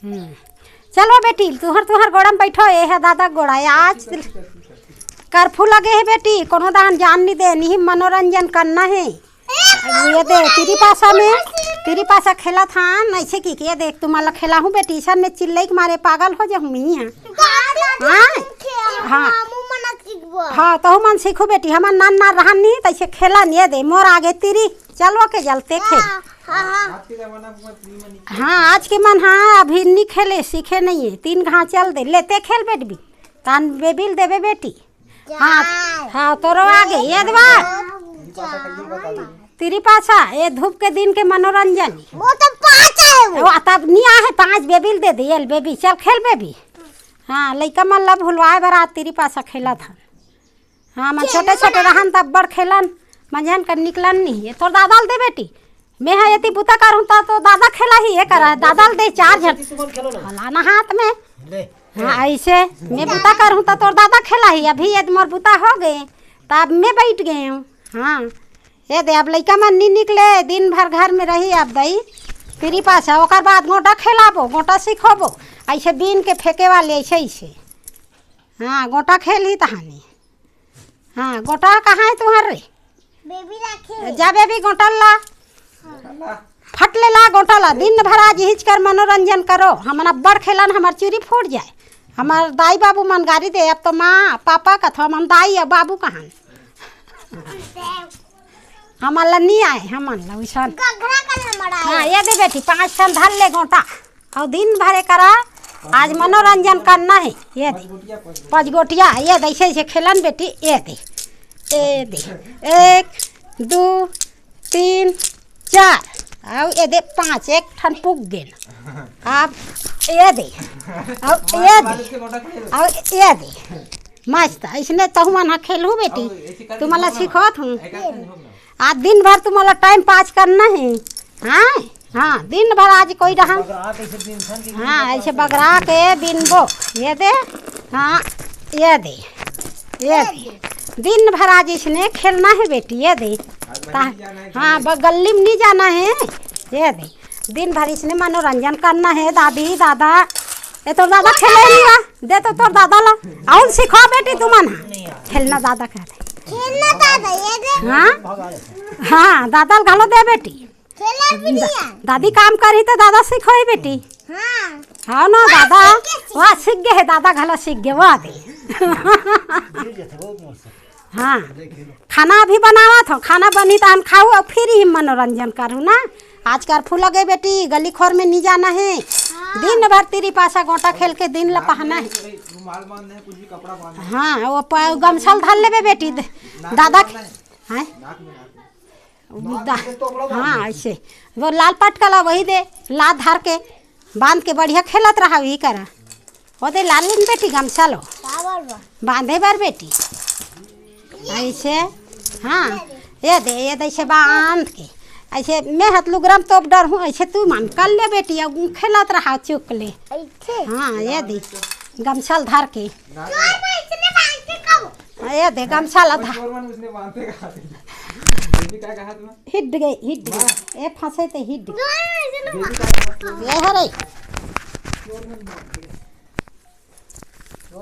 चलो बेटी तुहर तुहर गोड़म बैठो ये है दादा गोड़ा आज कर्फ्यू लगे है बेटी कोनो दान जान नहीं दे नहीं मनोरंजन करना है ये दे तेरी पासा खेला था ऐसे की के देख तुम्हारा खेला हूँ बेटी सन में चिल्लाई के मारे पागल हो जाऊँ मैं हाँ हाँ तो मन सीखो बेटी हमार नान ना रहा नहीं तैसे खेला नहीं दे मोर आगे तेरी चलो के जलते खेल हाँ आज के मन हाँ अभी नहीं खेले सीखे नहीं है 3 घास चल दे लेते खेल बेट भी कान बेबिल देवे बेटी हाँ हाँ तोरो आगे ये तेरी पासा ये धूप के दिन के मनोरंजन वो तो 5 है वो तब नहीं आए 5 बेबिल दे दे बेबी चल खेल बेबी हाँ लइका मन ला भुलवाए बरात तेरी पासा खेला था हाँ मन छोटे छोटे रहन तब बड़ खेलन मंजन कर निकलन नहीं ये तो दादाल दे बेटी मैं है यदि बुता करूँ तो दादा खेला ही ये करा दादाल दे 4 झट हलाना हाथ में हाँ ऐसे मैं बुता करूँ तो तोर दादा खेला ही अभी यदि मोर बुता हो गए तब मैं बैठ गए हूँ हाँ ये दे अब लइका मन नहीं निकले दिन भर घर में रही अब दई तेरी पास है ओकर बाद गोटा खेलाबो गोटा सिखोबो ऐसे बीन के फेंके वाले ऐसे ऐसे हाँ गोटा खेल ही तहानी हाँ गोटा कहाँ है तुम्हारे बेबी रखे जा बेबी गोटा ला फट ले ला गोटा ला दिन भर आज हिच कर मनोरंजन करो हमारा बड़ खेलन हमार चूरी फूट जाए हमार दाई बाबू मन गाड़ी दे अब तो माँ पापा का था मन दाई और बाबू कहाँ हमारा नहीं आए हमारा वैसा हाँ ये दे बेटी 5 ठन धर ले गोटा और दिन भरे करा आज मनोरंजन करना है ये दे 5 गोटिया ये दे ऐसे खेलन बेटी ये दे 1 2 3 4 और ये दे 5 एक ठन पुग गेल अब ये दे और ये दे मस्त इसने तो मन खेलूँ बेटी तुम्हारा सिखोत हूँ आज दिन भर तुम्हारा टाइम पास करना है हाँ हाँ दिन भर आज कोई रहा हाँ ऐसे बगरा के बिनबो ये दे हाँ ये दे दिन भर आज इसने खेलना है बेटी ये दे हाँ गली में नहीं जाना है ये दे दिन भर इसने मनोरंजन करना है दादी दादा ये तो दादा खेले नहीं दे तो तोर दादा ला और सिखो बेटी तुम्हारा खेलना दादा कहते खेलना दादा ये दे हाँ हाँ दादा घालो दे बेटी दादी काम करी तो दादा सिखो बेटी हाँ ना दादा वह सीख गए है दादा घालो सीख गए वह दे हाँ खाना अभी बनावा था खाना बनी तो हम खाऊ और फिर ही मनोरंजन करूँ ना आज कर्फ्यू लगे बेटी गली खोर में नहीं जाना है दिन भर तेरी पासा गोटा खेल के दिन लपहना है हाँ वो गमछल धर ले बेटी दादा हाँ हाँ ऐसे वो लाल पटकला वही दे लाद धर के बांध के बढ़िया खेलत रहा वही करा वो दे लाल बेटी गमछा लो बांधे बार बेटी ऐसे हाँ ये दे ऐसे बांध के ऐसे मैं हाथ लुगरम तो डर हूँ ऐसे तू मन कर ले बेटी खेलत रहा चुक ले हाँ ये दे गमछल धर के ये दे गमछल हिट गई ये फंसे तो हिट गई ये हरे